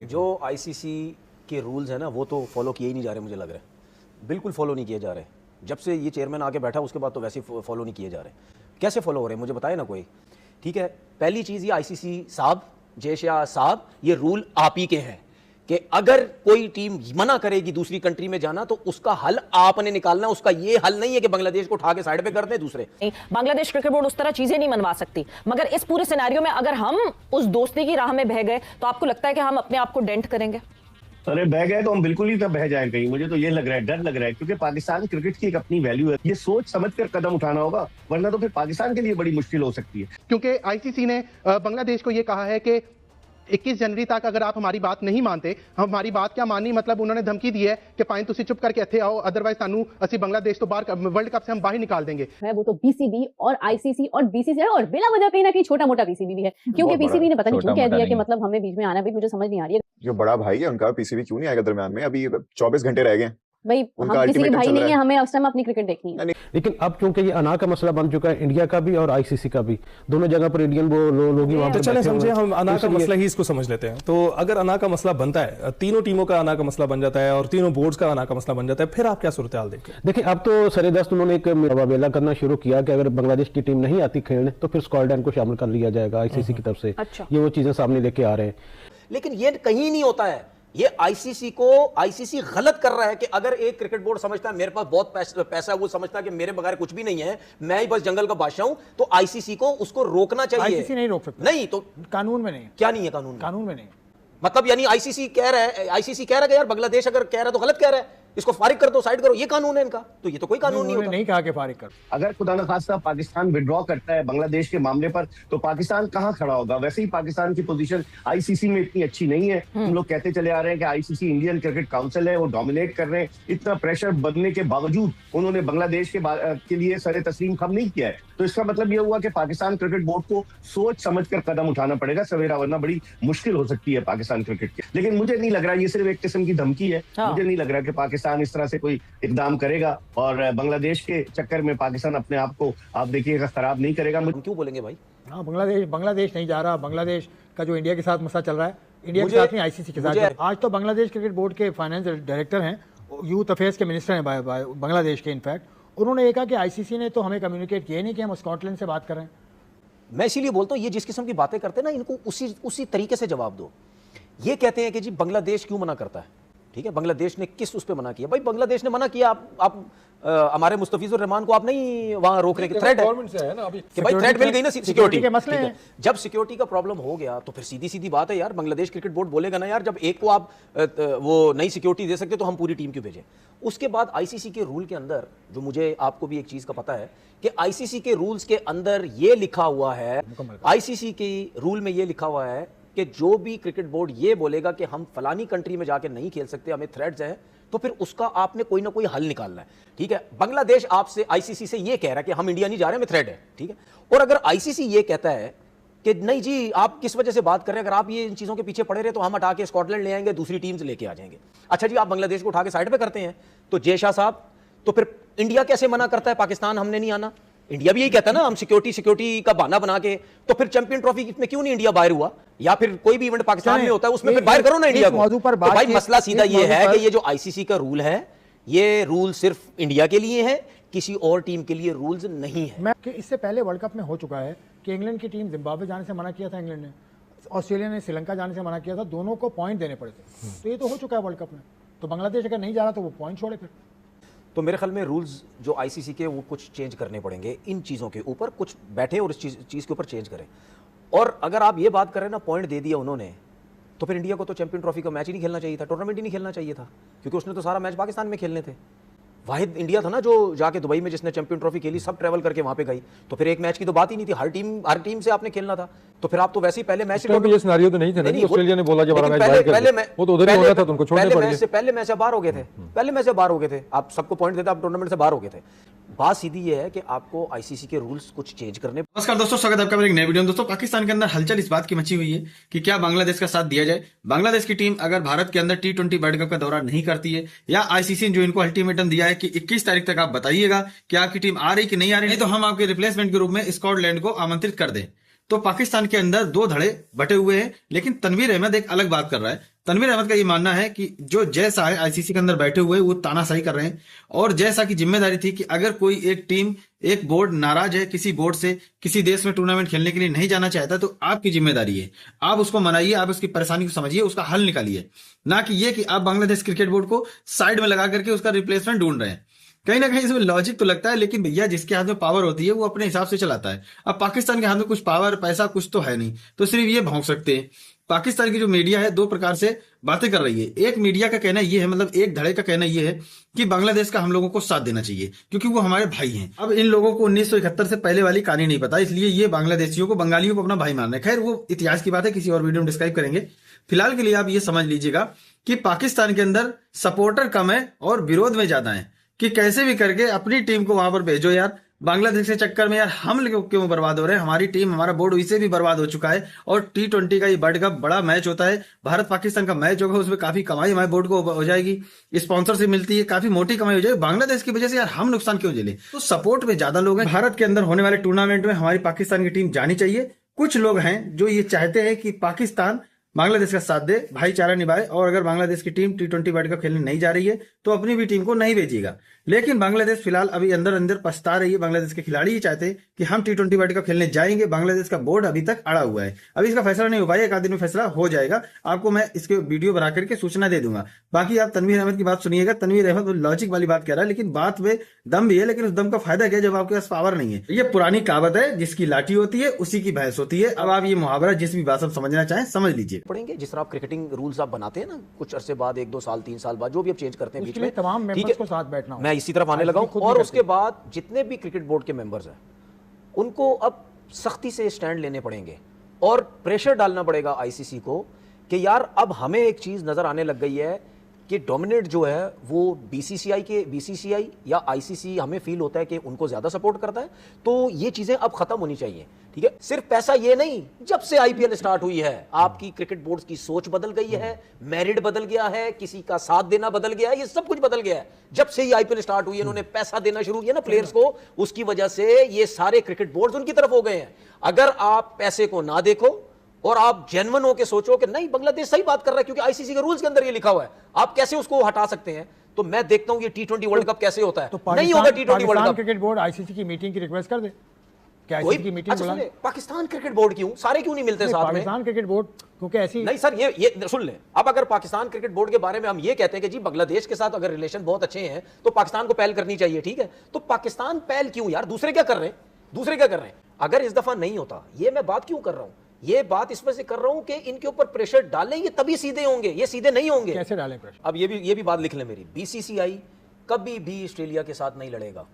जो आईसीसी के रूल्स हैं ना वो तो फॉलो किए ही नहीं जा रहे, मुझे लग रहा है बिल्कुल फॉलो नहीं किए जा रहे। जब से ये चेयरमैन आके बैठा उसके बाद तो वैसे फॉलो नहीं किए जा रहे। कैसे फॉलो हो रहे हैं मुझे बताए ना कोई। ठीक है, पहली चीज़ ये आईसीसी साहब, जय शाह साहब, ये रूल आप ही के हैं कि अगर कोई टीम मना करेगी दूसरी कंट्री में जाना तो उसका हल आपने निकालना। उसका ये हल नहीं है कि बांग्लादेश को उठा के साइड पे कर दे दूसरे। बांग्लादेश क्रिकेट बोर्ड उस तरह चीजें नहीं मनवा सकती, मगर इस पूरे सिनेरियो में अगर हम उस दोस्ती की राह में बह गए तो आपको लगता है कि हम अपने आप को डेंट करेंगे? अरे बह गए तो हम बिल्कुल ही तब बह जाए कहीं। मुझे तो ये लग रहा है, डर लग रहा है, क्योंकि पाकिस्तान क्रिकेट की एक अपनी वैल्यू है। ये सोच समझ कर कदम उठाना होगा, वरना तो फिर पाकिस्तान के लिए बड़ी मुश्किल हो सकती है। क्योंकि आईसीसी ने बांग्लादेश को ये कहा है कि 21 जनवरी तक अगर आप हमारी बात नहीं मानते, हमारी बात क्या माननी, मतलब उन्होंने धमकी दी है कि पाइन तुसी चुप करके इत्थे आओ, अदरवाइज सानू असि बांग्लादेश तो बाहर वर्ल्ड कप से हम बाहर निकाल देंगे। है वो तो बीसीबी और आईसीसी और बीसीसीआई और बिला वजह कहीं ना कहीं छोटा मोटा बीसीबी भी है, क्योंकि बीसीबी ने पता नहीं क्यों कह दिया कि मतलब हमें बीच में आना भी, मुझे समझ नहीं आ रही है। जो बड़ा भाई है उनका पीसीबी क्यों नहीं आएगा दरमियान में? अभी 24 घंटे रह गए। भाई हम किसी के भाई नहीं है, हमें उस टाइम अपनी क्रिकेट देखनी है। लेकिन अब क्योंकि ये अना का मसला बन चुका है, इंडिया का भी और आईसीसी का भी, दोनों जगह पर इंडियन लोग ही वहां पे चले समझे, हम अना का मसला ही इसको समझ लेते हैं। तो अगर अना का मसला बनता है, तीनों टीमों का अना का मसला बन जाता है और तीनों बोर्ड्स का अना का मसला बन जाता है, फिर आप क्या सूरत हाल देखते हैं? देखिए, अब तो सरेदस्त उन्होंने एक वावेला करना शुरू किया कि अगर बांग्लादेश की टीम नहीं आती खेलने तो फिर स्कॉटलैंड को शामिल कर लिया जाएगा आईसीसी की तरफ से। ये वो चीजें सामने लेके आ रहे हैं, लेकिन ये कहीं नहीं होता है। ये आईसीसी गलत कर रहा है कि अगर एक क्रिकेट बोर्ड समझता है मेरे पास बहुत पैसा है, वो समझता है कि मेरे बगैर कुछ भी नहीं है, मैं ही बस जंगल का बादशाह हूं, तो आईसीसी को उसको रोकना चाहिए। आईसीसी नहीं रोक सकता। नहीं तो कानून में नहीं। क्या नहीं है कानून में नहीं, मतलब यानी आईसीसी कह रहा है कि यार बांग्लादेश अगर कह रहा है तो गलत कह रहा है, इसको फारिग कर दो, साइड करो, ये कानून है इनका। तो ये तो कोई कानून नहीं होता। नहीं कहा कि फारिग कर। अगर खुदा न खास्ता पाकिस्तान विड्रॉ करता है बांग्लादेश के मामले पर, तो पाकिस्तान कहाँ खड़ा होगा? वैसे ही पाकिस्तान की पोजीशन आईसीसी में इतनी अच्छी नहीं है। हम लोग कहते चले आ रहे हैं कि आईसीसी इंडियन क्रिकेट काउंसिल है, वो डोमिनेट कर रहे हैं। इतना प्रेशर बनने के बावजूद उन्होंने बांग्लादेश के लिए सरे तस्लीम खम नहीं किया है। तो इसका मतलब यह हुआ कि पाकिस्तान क्रिकेट बोर्ड को सोच समझ कर कदम उठाना पड़ेगा सवेरा, वरना बड़ी मुश्किल हो सकती है पाकिस्तान क्रिकेट की। लेकिन मुझे नहीं लग रहा, ये सिर्फ एक किस्म की धमकी है। मुझे नहीं लग रहा कि पाकिस्तान इस तरह से कोई इकदाम करेगा और बांग्लादेश के चक्कर में पाकिस्तान अपने आप को, आप देखिएगा, खराब नहीं करेगा। हम क्यों बोलेंगे भाई? हाँ, बांग्लादेश नहीं जा रहा। बांग्लादेश का जो इंडिया के साथ मसला चल रहा है, इंडिया के साथ नहीं, आईसीसी के साथ। आज तो बांग्लादेश क्रिकेट बोर्ड के फाइनेंस डायरेक्टर हैं, यूथ अफेयर्स के मिनिस्टर हैं बांग्लादेश के। इनफैक्ट उन्होंने ये कहा कि आईसीसी ने तो हमें कम्युनिकेट किया नहीं कि हम स्कॉटलैंड से बात कर रहे हैं। मैं इसीलिए बोलता हूँ ये जिस किस्म की बातें करते हैं ना, इनको उसी तरीके से जवाब दो। ये कहते हैं कि जी बांग्लादेश क्यों मना करता है। ठीक है, बांग्लादेश ने किस उस पे मना किया? भाई बांग्लादेश ने मना किया, आप हमारे मुस्तफिजुर रहमान को आप नहीं वहां रोकने की थ्रेट है ना अभी कि भाई थ्रेट मिल गई ना सिक्योरिटी के मसले हैं। जब सिक्योरिटी का प्रॉब्लम हो गया तो फिर सीधी बात है यार, बांग्लादेश क्रिकेट बोर्ड बोलेगा ना यार, जब एक को आप वो नई सिक्योरिटी दे सकते तो हम पूरी टीम क्यों भेजें? उसके बाद आईसीसी के रूल के अंदर, जो मुझे आपको भी एक चीज का पता है कि आईसीसी के रूल्स के अंदर ये लिखा हुआ है, आईसीसी के रूल में ये लिखा हुआ है कि जो भी क्रिकेट बोर्ड ये बोलेगा कि हम फलानी कंट्री में जाके नहीं खेल सकते, हमें थ्रेट्स है, तो फिर उसका आपने कोई ना कोई हल निकालना है। ठीक है, बांग्लादेश आपसे आईसीसी से ये कह रहा है कि हम इंडिया नहीं जा रहे, हमें थ्रेट है। ठीक है, और अगर आईसीसी ये कहता है कि नहीं जी आप किस वजह से बात कर रहे हैं, अगर आप ये इन चीजों के पीछे पड़े रहे तो हम हटा के स्कॉटलैंड ले आएंगे, दूसरी टीम से लेके आ जाएंगे। अच्छा जी, आप बांग्लादेश को उठा के साइड पे करते हैं, तो जय शाह साहब, तो फिर इंडिया कैसे मना करता है पाकिस्तान हमने नहीं आना? इंडिया भी यही कहता है ना, हम सिक्योरिटी का बहाना बना के, तो फिर चैंपियन ट्रॉफी में क्यों नहीं इंडिया बाहर हुआ? या फिर कोई भी इवेंट पाकिस्तान में होता है उसमें फिर बाहर करो ना इंडिया को। तो भाई मसला सीधा ये है कि ये जो आईसीसी का रूल है, ये रूल सिर्फ इंडिया के लिए है, किसी और टीम के लिए रूल्स नहीं है। इससे पहले वर्ल्ड कप में हो चुका है कि इंग्लैंड की टीम जिम्बाब्वे जाने से मना किया था, इंग्लैंड ने, ऑस्ट्रेलिया ने श्रीलंका जाने से मना किया था, दोनों को पॉइंट देने पड़े थे। तो ये तो हो चुका है वर्ल्ड कप में। तो बांग्लादेश अगर नहीं जा रहा तो वो पॉइंट छोड़े फिर। तो मेरे ख्याल में रूल्स जो आईसीसी के वो कुछ चेंज करने पड़ेंगे, इन चीज़ों के ऊपर कुछ बैठे और इस चीज़ के ऊपर चेंज करें। और अगर आप ये बात करें ना, पॉइंट दे दिया उन्होंने, तो फिर इंडिया को तो चैंपियन ट्रॉफी का मैच ही नहीं खेलना चाहिए था, टूर्नामेंट ही नहीं खेलना चाहिए था, क्योंकि उसने तो सारा मैच पाकिस्तान में खेलने थे। वाहिद इंडिया था ना जो जाके दुबई में जिसने चैंपियन ट्रॉफी खेली, सब ट्रैवल करके वहां पे गई, तो फिर एक मैच की तो बात ही नहीं थी, हर टीम से आपने खेलना था। तो फिर आप तो वैसे ही पहले मैच ये सिनेरियो तो नहीं था ना, ऑस्ट्रेलिया ने बोला जब हमारा मैच बाहर कर, वो तो उधर ही होना था, तुमको छोड़ने पड़ गए। पहले मैच से बाहर हो गए थे, पहले मैच से बाहर हो गए थे, आप सबको पॉइंट देते, आप टूर्नामेंट से बाहर हो गए थे। बात सीधी ये है कि आपको आईसीसी के रूल्स कुछ चेंज करने। नमस्कार दोस्तों, स्वागत है आपका मेरे एक नए वीडियो में। दोस्तों, पाकिस्तान के अंदर हलचल इस बात की मची हुई है कि क्या बांग्लादेश का साथ दिया जाए। बांग्लादेश की टीम अगर भारत के अंदर T20 वर्ल्ड कप का दौरा नहीं करती है, या आईसीसी ने जो इनको अल्टीमेटम दिया है कि 21 तारीख तक आप बताइएगा कि आपकी टीम आ रही कि नहीं आ रही, नहीं तो हम आपके रिप्लेसमेंट के रूप में स्कॉटलैंड को आमंत्रित कर दें। तो पाकिस्तान के अंदर दो धड़े बटे हुए हैं। लेकिन तनवीर अहमद एक अलग बात कर रहा है। तनवीर अहमद का ये मानना है कि जो जैसा है आईसीसी के अंदर बैठे हुए वो तानाशाही कर रहे हैं, और जैसा की जिम्मेदारी थी कि अगर कोई एक टीम, एक बोर्ड नाराज है किसी बोर्ड से, किसी देश में टूर्नामेंट खेलने के लिए नहीं जाना चाहता, तो आपकी जिम्मेदारी है, आप उसको मनाइए, आप उसकी परेशानी को समझिए, उसका हल निकालिए, ना कि ये कि आप बांग्लादेश क्रिकेट बोर्ड को साइड में लगा करके उसका रिप्लेसमेंट ढूंढ रहे हैं। कहीं ना कहीं इसमें लॉजिक तो लगता है, लेकिन भैया जिसके हाथ में पावर होती है वो अपने हिसाब से चलाता है। अब पाकिस्तान के हाथ में कुछ पावर, पैसा कुछ तो है नहीं, तो सिर्फ ये भौंक सकते हैं। पाकिस्तान की जो मीडिया है दो प्रकार से बातें कर रही है। एक मीडिया का कहना ये है, मतलब एक धड़े का कहना ये है कि बांग्लादेश का हम लोगों को साथ देना चाहिए क्योंकि वो हमारे भाई हैं। अब इन लोगों को 1971 से पहले वाली कहानी नहीं पता, इसलिए ये बांग्लादेशियों को, बंगालियों को अपना भाई मान रहे हैं। खैर वो इतिहास की बात है, किसी और वीडियो में डिस्क्राइब करेंगे। फिलहाल के लिए आप ये समझ लीजिएगा कि पाकिस्तान के अंदर सपोर्टर कम है और विरोध में ज्यादा है, कि कैसे भी करके अपनी टीम को वहां पर भेजो यार। बांग्लादेश के चक्कर में यार हम क्यों बर्बाद हो रहे हैं, हमारी टीम, हमारा बोर्ड वैसे भी बर्बाद हो चुका है। और T20 का ये वर्ल्ड कप बड़ा मैच होता है, भारत पाकिस्तान का मैच होगा, उसमें काफी कमाई हमारे बोर्ड को हो जाएगी, स्पॉन्सर से मिलती है, काफी मोटी कमाई हो जाएगी। बांग्लादेश की वजह से यार हम नुकसान क्यों झेलें? तो सपोर्ट में ज्यादा लोग हैं। भारत के अंदर होने वाले टूर्नामेंट में हमारी पाकिस्तान की टीम जानी चाहिए। कुछ लोग हैं जो ये चाहते हैं कि पाकिस्तान बांग्लादेश का साथ दे, भाईचारा निभाए, और अगर बांग्लादेश की टीम T20 वर्ल्ड कप खेलने नहीं जा रही है तो अपनी भी टीम को नहीं भेजिएगा। लेकिन बांग्लादेश फिलहाल अभी अंदर अंदर पछता रही है। बांग्लादेश के खिलाड़ी ये चाहते हैं कि हम T20 वर्ल्ड कप खेलने जाएंगे। बांग्लादेश का बोर्ड अभी तक अड़ा हुआ है, अभी इसका फैसला नहीं हो पाया, एक आध दिन में फैसला हो जाएगा। आपको मैं इसके वीडियो बना करके सूचना दे दूंगा। बाकी आप तनवीर अहमद की बात सुनिएगा। तनवीर अहमद लॉजिक वाली बात कह रहा है, लेकिन बात में दम भी है, लेकिन उस दम का फायदा क्या जब आपके पास पावर नहीं है। ये पुरानी कहावत है, जिसकी लाठी होती है उसी की भैंस होती है। अब आप ये मुहावरा जिस भी भाषा में समझना चाहें समझ लीजिए। पढ़ेंगे जिस तरह आप क्रिकेटिंग रूल्स आप बनाते हैं ना, कुछ अरसे बाद, 1-2 साल 3 साल बाद, जो भी आप चेंज करते हैं बीच में, तमाम मेंबर्स को साथ बैठना हो। मैं इसी तरफ आने लगा हूं। और उसके बाद जितने भी क्रिकेट बोर्ड के मेंबर्स हैं उनको अब सख्ती से स्टैंड लेने पड़ेंगे और प्रेशर डालना पड़ेगा आईसीसी को कि यार अब हमें एक चीज नजर आने लग गई है कि डोमिनेट जो है वो बीसीसीआई या आईसीसी, हमें फील होता है कि उनको ज्यादा सपोर्ट करता है। तो ये चीजें अब खत्म होनी चाहिए, ठीक है। सिर्फ पैसा ये नहीं, जब से आईपीएल स्टार्ट हुई है आपकी क्रिकेट बोर्ड की सोच बदल गई है, मेरिट बदल गया है, किसी का साथ देना बदल गया है, ये सब कुछ बदल गया है। जब से ये आईपीएल स्टार्ट हुई है, इन्होंने पैसा देना शुरू किया ना प्लेयर्स को, उसकी वजह से ये सारे क्रिकेट बोर्ड उनकी तरफ हो गए हैं। अगर आप पैसे को ना देखो और आप जेन्युइन होकर सोचो कि नहीं बांग्लादेश सही बात कर रहा है क्योंकि आईसीसी के रूल्स के अंदर ये लिखा हुआ है, आप कैसे उसको हटा सकते हैं? तो मैं देखता हूं ये T20 वर्ल्ड कप कैसे होता है। तो नहीं होगा T20 world cup. Cricket board ICC की मीटिंग की रिक्वेस्ट कर दे, क्या आईसीसी की मीटिंग बुला? पाकिस्तान क्रिकेट बोर्ड क्यों, सारे क्यों नहीं मिलते साथ में? पाकिस्तान क्रिकेट बोर्ड क्योंकि ऐसी नहीं सर, ये सुन ले। अब अगर पाकिस्तान क्रिकेट बोर्ड के बारे में हम ये कहते हैं कि जी बांग्लादेश के साथ अगर रिलेशन बहुत अच्छे हैं तो पाकिस्तान को पहल करनी चाहिए, ठीक है। तो पाकिस्तान पहल क्यों यार? दूसरे क्या कर रहे हैं? अगर इस दफा नहीं होता, ये मैं बात क्यों कर रहा हूं? ये बात इस वजह से कर रहा हूं कि इनके ऊपर प्रेशर डालें, ये तभी सीधे होंगे, ये सीधे नहीं होंगे। कैसे डालें प्रेशर? अब ये भी बात लिख ले मेरी। बीसीसीआई कभी भी ऑस्ट्रेलिया के साथ नहीं लड़ेगा,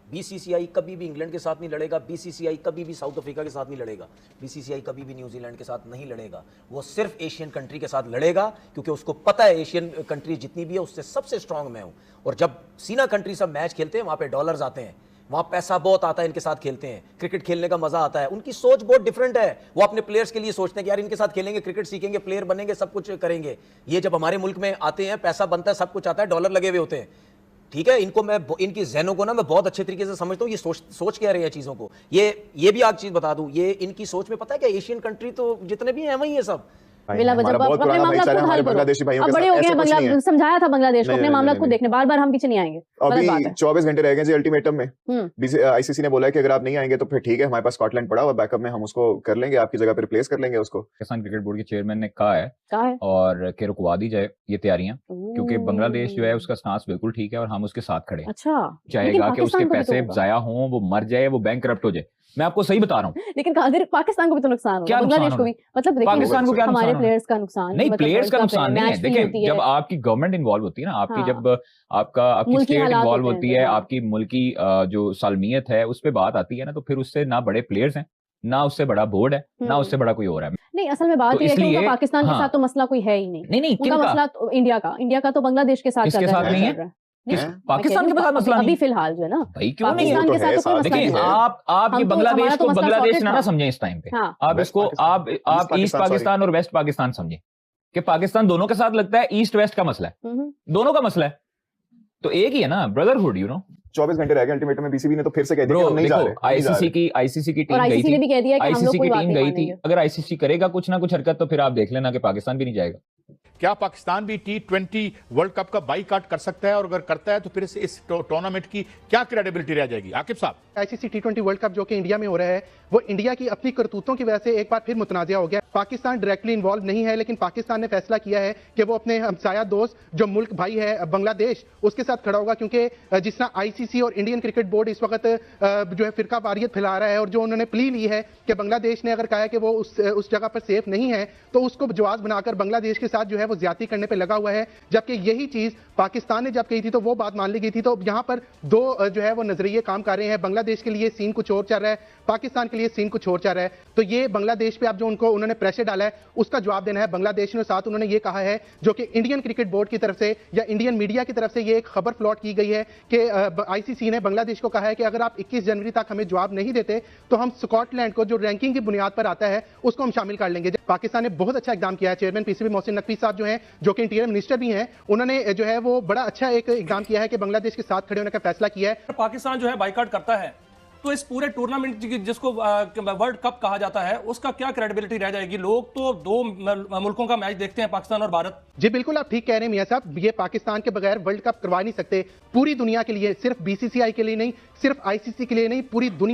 बीसीसीआई कभी भी इंग्लैंड के साथ नहीं लड़ेगा, बीसीसीआई कभी भी साउथ अफ्रीका के साथ नहीं लड़ेगा, बीसीसीआई कभी भी न्यूजीलैंड के साथ नहीं लड़ेगा। वो सिर्फ एशियन कंट्री के साथ लड़ेगा क्योंकि उसको पता है एशियन कंट्री जितनी भी है उससे सबसे स्ट्रांग मैं हूं। और जब सीना कंट्री सब मैच खेलते हैं वहां पे डॉलर्स आते हैं, वहां पैसा बहुत आता है, इनके साथ खेलते हैं, क्रिकेट खेलने का मजा आता है। उनकी सोच बहुत डिफरेंट है, वो अपने प्लेयर्स के लिए सोचते हैं कि यार इनके साथ खेलेंगे, क्रिकेट सीखेंगे, प्लेयर बनेंगे, सब कुछ करेंगे। ये जब हमारे मुल्क में आते हैं, पैसा बनता है, सब कुछ आता है, डॉलर लगे हुए होते हैं, ठीक है। इनको मैं, इनकी ज़हनों को ना मैं बहुत अच्छे तरीके से समझता हूँ। ये सोच के आ रही है चीज़ों को। ये भी एक चीज़ बता दूं, ये इनकी सोच में पता है क्या, एशियन कंट्री तो जितने भी हैं वही है सब। बिला वजह अपने मामला खुद हल करो। अब बड़े हो गए हैं, समझाया था बांग्लादेश को, अपने मामला खुद देखने, बार हम पीछे नहीं आएंगे। अभी 24 घंटे रह गए जी अल्टीमेटम में। आईसीसी ने बोला है कि अगर आप नहीं आएंगे तो फिर ठीक है, हमारे पास स्कॉटलैंड पड़ा और बैकअप में हम उसको कर लेंगे, आपकी जगह पे रिप्लेस कर लेंगे उसको। पाकिस्तान क्रिकेट बोर्ड के चेयरमैन ने कहा है और कि रुकवा दी जाए ये तैयारियां, क्योंकि बांग्लादेश जो है उसका स्टांस बिल्कुल ठीक है और हम उसके साथ खड़े। अच्छा, चाहेगा कि उसके पैसे जाया हों, वो मर जाए, वो बैंक करप्ट हो जाए। मैं आपको सही बता रहा हूँ। लेकिन पाकिस्तान को भी तो नुकसान होगा, बांग्लादेश को भी, मतलब पाकिस्तान को क्या हमारे प्लेयर्स का नुकसान नहीं, प्लेयर्स का नुकसान नहीं है। देखिए, जब आपकी गवर्नमेंट इन्वॉल्व होती है ना, आपकी जब आपकी स्टेट इन्वॉल्व होती है, आपकी मुल्क की जो सालमियत है उस पर बात आती है ना, तो फिर उससे ना बड़े प्लेयर्स हैं, ना उससे बड़ा बोर्ड है, ना उससे बड़ा कोई और है। नहीं, असल में बात ये है कि पाकिस्तान के साथ तो मसला कोई है ही नहीं। उनका मसला तो इंडिया का तो बांग्लादेश के साथ चल रहा है। पाकिस्तान के साथ मसला अभी फिलहाल जो है ना, भाई क्यों नहीं है? के साथ तो देखिए, आप ये बांग्लादेश को बांग्लादेश ना समझें इस टाइम पे, आप इसको आप ईस्ट पाकिस्तान और वेस्ट पाकिस्तान समझें कि पाकिस्तान दोनों के साथ लगता है ईस्ट वेस्ट का मसला है, दोनों का मसला है, तो एक ही है ना, ब्रदरहुड, यू नो। 24 घंटे रह गए अल्टीमेटम में, बीसीबी ने तो फिर से कह दिया कि हम नहीं जा रहे। आईसीसी की टीम गई आईसीसी ने भी कह दिया कि हम लोग आईसीसी कोई की बात टीम नहीं गई थी। मानेंगे। अगर आईसीसी करेगा कुछ ना कुछ हरकत तो फिर आप देख लेना कि पाकिस्तान भी नहीं जाएगा। क्या पाकिस्तान भी T20 वर्ल्ड कप का बाईकाट कर सकता है, और अगर करता है तो फिर इस टूर्नामेंट की क्या क्रेडिबिलिटी रह जाएगी? आकिब साहब, आईसीसी T20 वर्ल्ड कप जो कि इंडिया में हो रहा है, वो इंडिया की अपनी करतूतों की वजह से एक बार फिर मुतनाज़ा हो गया। पाकिस्तान डायरेक्टली इन्वॉल्व नहीं है, लेकिन पाकिस्तान ने फैसला किया है कि वो अपने हमसाया दोस्त जो मुल्क भाई है बांग्लादेश, उसके साथ खड़ा होगा, क्योंकि जिस तरह आईसीसी और इंडियन क्रिकेट बोर्ड इस वक्त जो है फिरका वारियत फैला रहा है, और जो उन्होंने प्ली ली है कि बांग्लादेश ने अगर कहा है कि वो उस जगह पर सेफ नहीं है, तो उसको जवाब बनाकर बांग्लादेश के साथ जो है वो ज्यादती करने पर लगा हुआ है। जबकि यही चीज पाकिस्तान ने जब कही थी तो वो बात मान ली गई थी। तो यहाँ पर दो जो है वो नजरिए काम कर रहे हैं। बांग्लादेश के लिए सीन कुछ और चल रहा है, पाकिस्तान के लिए सीन कुछ और चल रहा है। तो ये बांग्लादेश पे अब जो उन्होंने प्रेशर डाला है उसका जवाब देना है बांग्लादेश ने। साथ उन्होंने ये कहा है, जो कि इंडियन क्रिकेट बोर्ड की तरफ से या इंडियन मीडिया की तरफ से ये एक खबर फ्लॉट की गई है कि आईसीसी ने बांग्लादेश को कहा है कि अगर आप 21 जनवरी तक हमें जवाब नहीं देते तो हम स्कॉटलैंड को, जो रैंकिंग की बुनियाद पर आता है, उसको हम शामिल कर लेंगे। पाकिस्तान ने बहुत अच्छा इकदाम किया है। चेयरमैन पीसीबी मोहसिन नकवी साहब जो हैं, जो कि इंटीरियर मिनिस्टर भी हैं, उन्होंने जो है वो बड़ा अच्छा एक इकदाम किया है कि बांग्लादेश के साथ खड़े होने का फैसला किया है। पाकिस्तान जो है बाइकाट करता है तो इस पूरे टूर्नामेंट जिसको वर्ल्ड कप कहा जाता है उसका क्या क्रेडिबिलिटी रह जाएगी? लोग तो दो मुल्कों का मैच देखते हैं, पाकिस्तान और भारत। जी बिल्कुल, आप ठीक कह रहे हैं मियां साहब। ये पाकिस्तान के बगैर वर्ल्ड कप करवा नहीं सकते। पूरी दुनिया के लिए, सिर्फ बीसीसीआई के लिए नहीं, सिर्फ आईसीसी के लिए नहीं, पूरी दुनिया